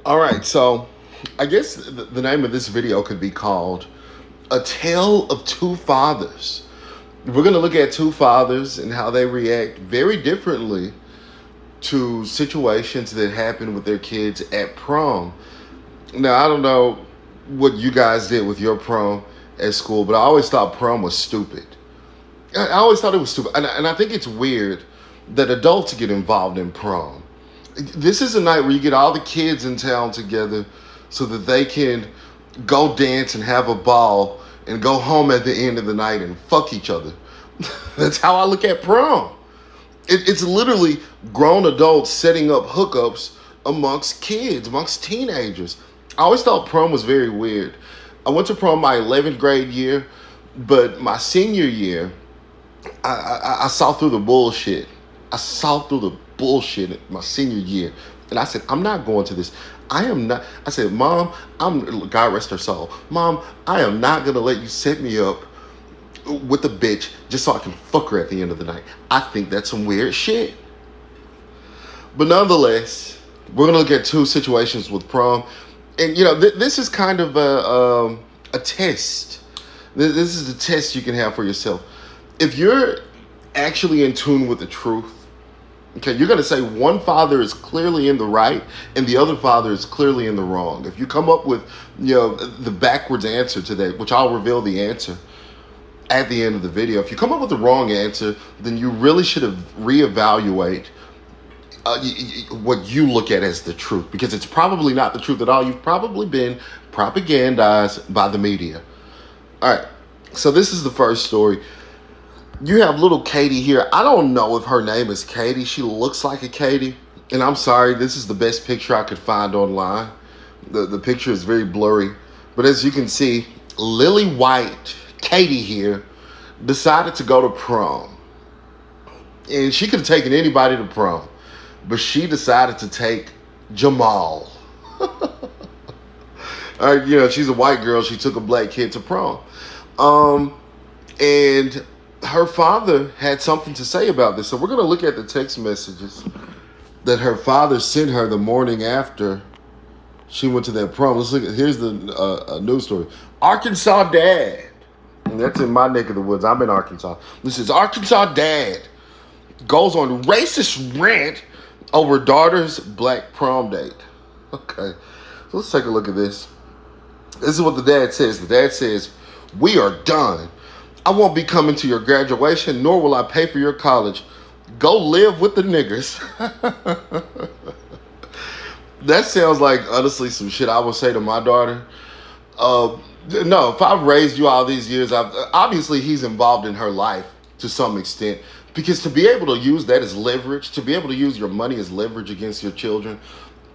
All right, so I guess the name of this video could be called A Tale of Two Fathers. We're going to look at two fathers and how they react very differently to situations that happen with their kids at prom. Now, I don't know what you guys did with your prom at school, but I always thought prom was stupid. I always thought it was stupid. And I think it's weird that adults get involved in prom. This is a night where you get all the kids in town together so that they can go dance and have a ball and go home at the end of the night and fuck each other. That's how I look at prom. It's literally grown adults setting up hookups amongst kids, amongst teenagers. I always thought prom was very weird. I went to prom my 11th grade year, but my senior year, I saw through the bullshit. I saw through the bullshit my senior year. And I said, I'm not going to this. I am not. I said, Mom, God rest her soul. Mom, I am not going to let you set me up with a bitch just so I can fuck her at the end of the night. I think that's some weird shit. But nonetheless, we're going to look at two situations with prom. And, this is kind of a test. This is a test you can have for yourself. If you're actually in tune with the truth, okay, you're going to say one father is clearly in the right and the other father is clearly in the wrong. If you come up with, the backwards answer to that, which I'll reveal the answer at the end of the video. If you come up with the wrong answer, then you really should have reevaluate what you look at as the truth, because it's probably not the truth at all. You've probably been propagandized by the media. All right, so this is the first story. You have little Katie here. I don't know if her name is Katie. She looks like a Katie. And I'm sorry, this is the best picture I could find online. The picture is very blurry. But as you can see, Lily White, Katie here, decided to go to prom. And she could have taken anybody to prom. But she decided to take Jamal. All right, she's a white girl. She took a black kid to prom. And her father had something to say about this. So we're going to look at the text messages that her father sent her the morning after she went to that prom. Let's look at, here's the news story. Arkansas dad, and that's in my neck of the woods. I'm in Arkansas. This is Arkansas dad goes on racist rant over daughter's black prom date. Okay, so let's take a look at this. This is what the dad says. The dad says, "We are done. I won't be coming to your graduation, nor will I pay for your college. Go live with the niggers." That sounds like, honestly, some shit I would say to my daughter. No, if I've raised you all these years, obviously he's involved in her life to some extent. Because to be able to use that as leverage, to be able to use your money as leverage against your children,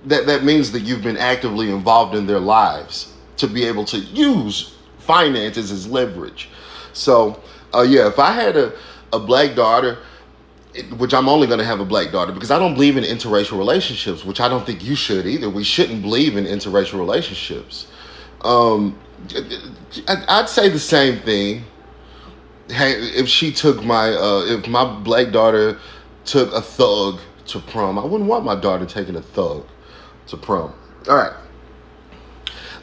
that means that you've been actively involved in their lives to be able to use finances as leverage. So, if I had a black daughter, which I'm only going to have a black daughter because I don't believe in interracial relationships, which I don't think you should either. We shouldn't believe in interracial relationships. I'd say the same thing. Hey, if my black daughter took a thug to prom, I wouldn't want my daughter taking a thug to prom. All right.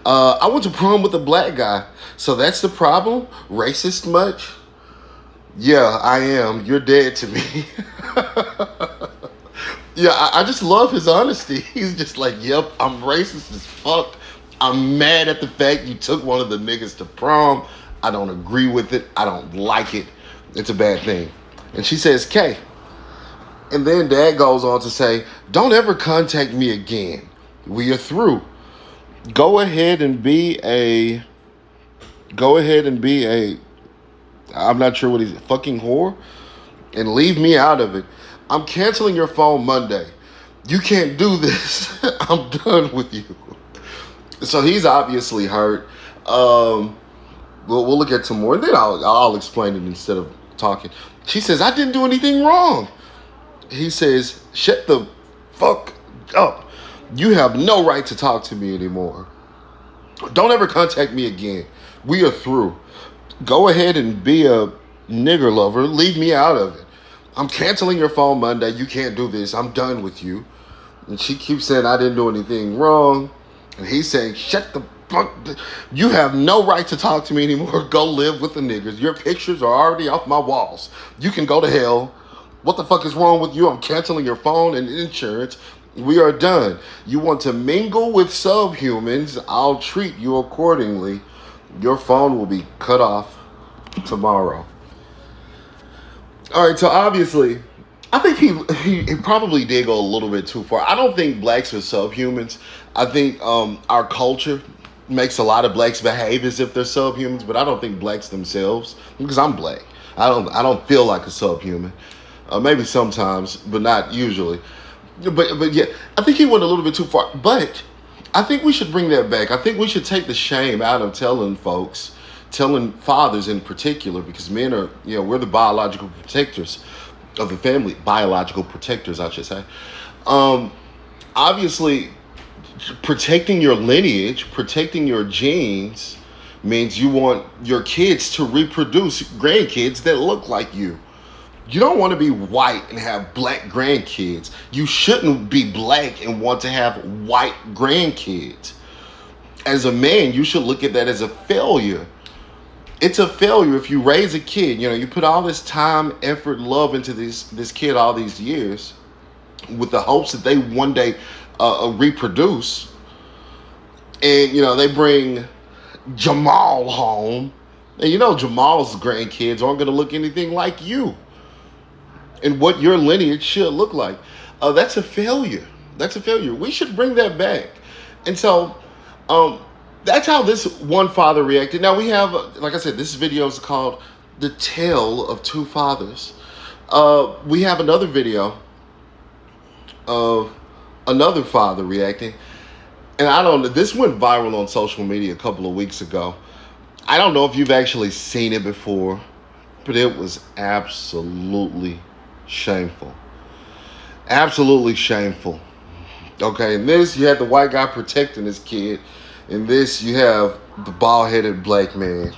I went to prom with a black guy. So that's the problem? Racist much? Yeah, I am. You're dead to me. Yeah, I just love his honesty. He's just like, yep, I'm racist as fuck. I'm mad at the fact you took one of the niggas to prom. I don't agree with it. I don't like it. It's a bad thing. And she says, K. And then dad goes on to say, don't ever contact me again. We are through. Go ahead and be a, I'm not sure what he's, fucking whore, and leave me out of it. I'm canceling your phone Monday. You can't do this. I'm done with you. So he's obviously hurt. We'll look at some more, and then I'll explain it instead of talking. She says, I didn't do anything wrong. He says, shut the fuck up. You have no right to talk to me anymore. Don't ever contact me again. We are through. Go ahead and be a nigger lover. Leave me out of it. I'm canceling your phone Monday. You can't do this. I'm done with you. And she keeps saying I didn't do anything wrong. And he's saying, shut the fuck. You have no right to talk to me anymore. Go live with the niggas. Your pictures are already off my walls. You can go to hell. What the fuck is wrong with you? I'm canceling your phone and insurance. We are done. You want to mingle with subhumans? I'll treat you accordingly. Your phone will be cut off tomorrow. All right, so obviously, I think he probably did go a little bit too far. I don't think blacks are subhumans. I think our culture makes a lot of blacks behave as if they're subhumans, but I don't think blacks themselves, because I'm black. I don't feel like a subhuman. Maybe sometimes, but not usually. But yeah, I think he went a little bit too far. But I think we should bring that back. I think we should take the shame out of telling fathers in particular, because men are, we're the biological protectors of the family. Biological protectors, I should say. Obviously, protecting your lineage, protecting your genes means you want your kids to reproduce grandkids that look like you. You don't want to be white and have black grandkids. You shouldn't be black and want to have white grandkids. As a man, you should look at that as a failure. It's a failure if you raise a kid. You put all this time, effort, love into this kid all these years with the hopes that they one day reproduce. And, they bring Jamal home. And Jamal's grandkids aren't going to look anything like you and what your lineage should look like. That's a failure. That's a failure. We should bring that back. And so that's how this one father reacted. Now we have, like I said, this video is called The Tale of Two Fathers. We have another video of another father reacting. And I don't know, this went viral on social media a couple of weeks ago. I don't know if you've actually seen it before, but it was absolutely shameful. Absolutely shameful. Okay, in this, you had the white guy protecting his kid. In this, you have the bald-headed black man.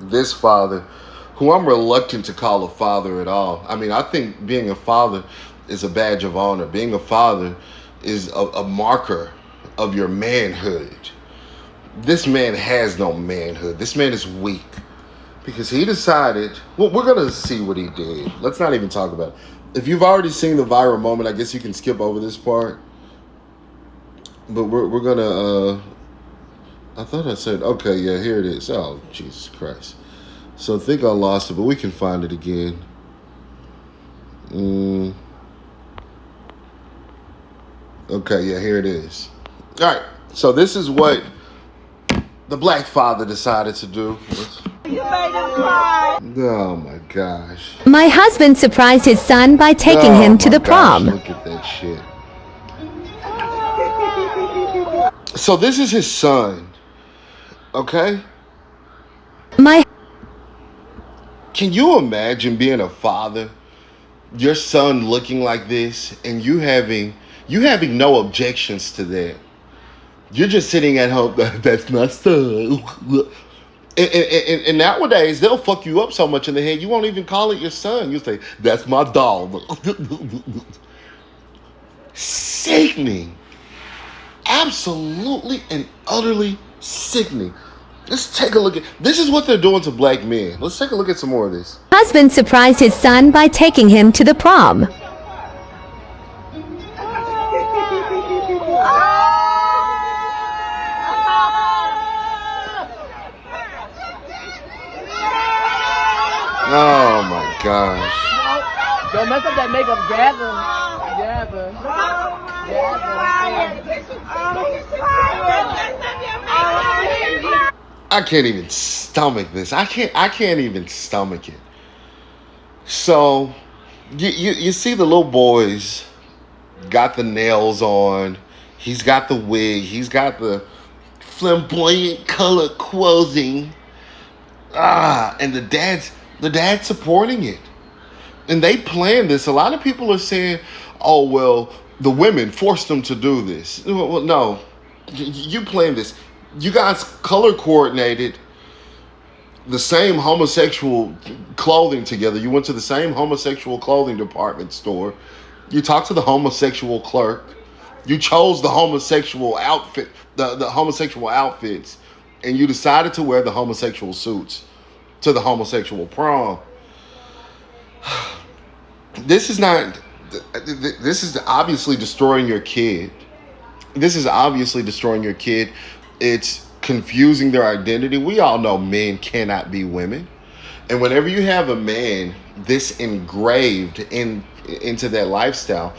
This father, who I'm reluctant to call a father at all. I mean, I think being a father is a badge of honor. Being a father is a marker of your manhood. This man has no manhood. This man is weak. Because he decided, well, we're going to see what he did. Let's not even talk about it. If you've already seen the viral moment, I guess you can skip over this part. But we're going to, I thought I said, okay, yeah, here it is. Oh, Jesus Christ. So I think I lost it, but we can find it again. Okay, yeah, here it is. All right, so this is what the black father decided to do. You made him cry. Oh my gosh. My husband surprised his son by taking him to the prom. Look at that shit. So this is his son. Okay? Can you imagine being a father, your son looking like this, and you having no objections to that? You're just sitting at home, that's my son. And nowadays, they'll fuck you up so much in the head, you won't even call it your son. You'll say, that's my dog. Sickening. Absolutely and utterly sickening. Let's take a look at, this is what they're doing to black men. Let's take a look at some more of this. Husband surprised his son by taking him to the prom. Oh my gosh. Don't mess up that makeup, gather. I can't even stomach this. I can't even stomach it. So you see the little boys got the nails on. He's got the wig. He's got the flamboyant color clothing. And the dad's supporting it. And they planned this. A lot of people are saying, oh, well, the women forced them to do this. Well, no, you planned this. You guys color coordinated the same homosexual clothing together. You went to the same homosexual clothing department store. You talked to the homosexual clerk. You chose the homosexual outfit, the homosexual outfits, and you decided to wear the homosexual suits to the homosexual prom. This is not. This is obviously destroying your kid. This is obviously destroying your kid. It's confusing their identity. We all know men cannot be women. And whenever you have a man this engraved into that lifestyle,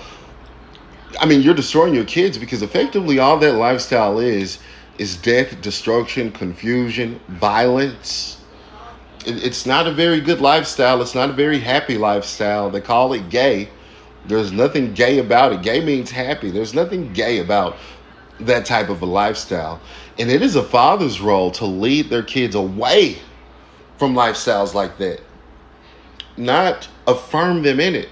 I mean, you're destroying your kids, because effectively all that lifestyle is death, destruction, confusion, violence. It's not a very good lifestyle. It's not a very happy lifestyle. They call it gay. There's nothing gay about it. Gay means happy. There's nothing gay about that type of a lifestyle. And it is a father's role to lead their kids away from lifestyles like that. Not affirm them in it.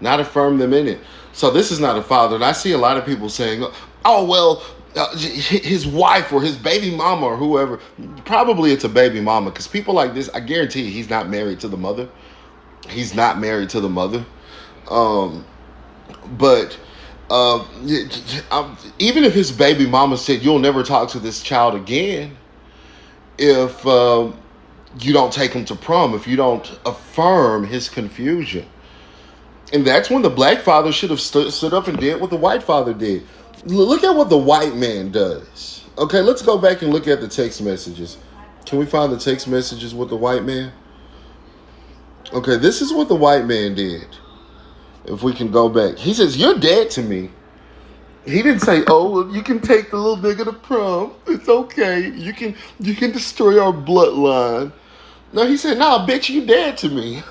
Not affirm them in it. So this is not a father. And I see a lot of people saying, oh, well, his wife or his baby mama or whoever. Probably it's a baby mama, because people like this, I guarantee you, he's not married to the mother. He's not married to the mother. But even if his baby mama said, you'll never talk to this child again if you don't take him to prom, if you don't affirm his confusion. And that's when the black father should have stood up and did what the white father did. Look at what the white man does. Okay, let's go back and look at the text messages. Can we find the text messages with the white man? Okay, this is what the white man did. If we can go back. He says, you're dead to me. He didn't say, oh, well, you can take the little nigga to prom. It's okay. You can destroy our bloodline. No, he said, nah, bitch, you dead to me.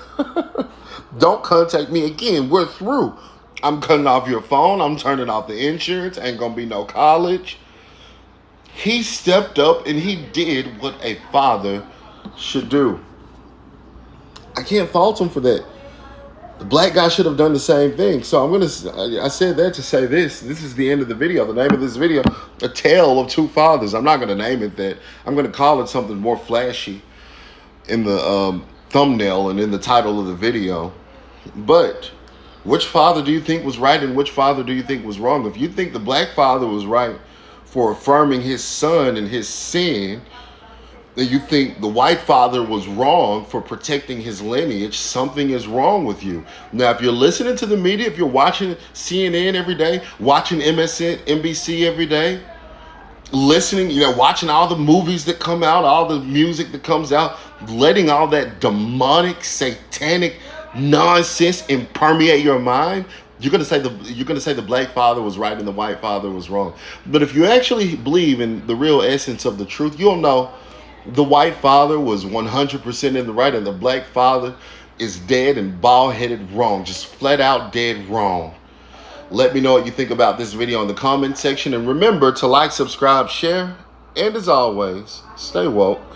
Don't contact me again. We're through. I'm cutting off your phone. I'm turning off the insurance. Ain't gonna be no college. He stepped up and he did what a father should do. I can't fault him for that. The black guy should have done the same thing. So I said that to say this. This is the end of the video. The name of this video, A Tale of Two Fathers. I'm not going to name it that. I'm going to call it something more flashy in the thumbnail and in the title of the video. But which father do you think was right and which father do you think was wrong? If you think the black father was right for affirming his son and his sin, then you think the white father was wrong for protecting his lineage, something is wrong with you. Now, if you're listening to the media, if you're watching CNN every day, watching NBC every day, listening, watching all the movies that come out, all the music that comes out, letting all that demonic, satanic nonsense permeate your mind, you're gonna say the black father was right and the white father was wrong. But if you actually believe in the real essence of the truth, you'll know the white father was 100% in the right and the black father is dead and bald-headed wrong, just flat out dead wrong. Let me know what you think about this video in the comment section, and remember to like, subscribe, share, and as always, stay woke.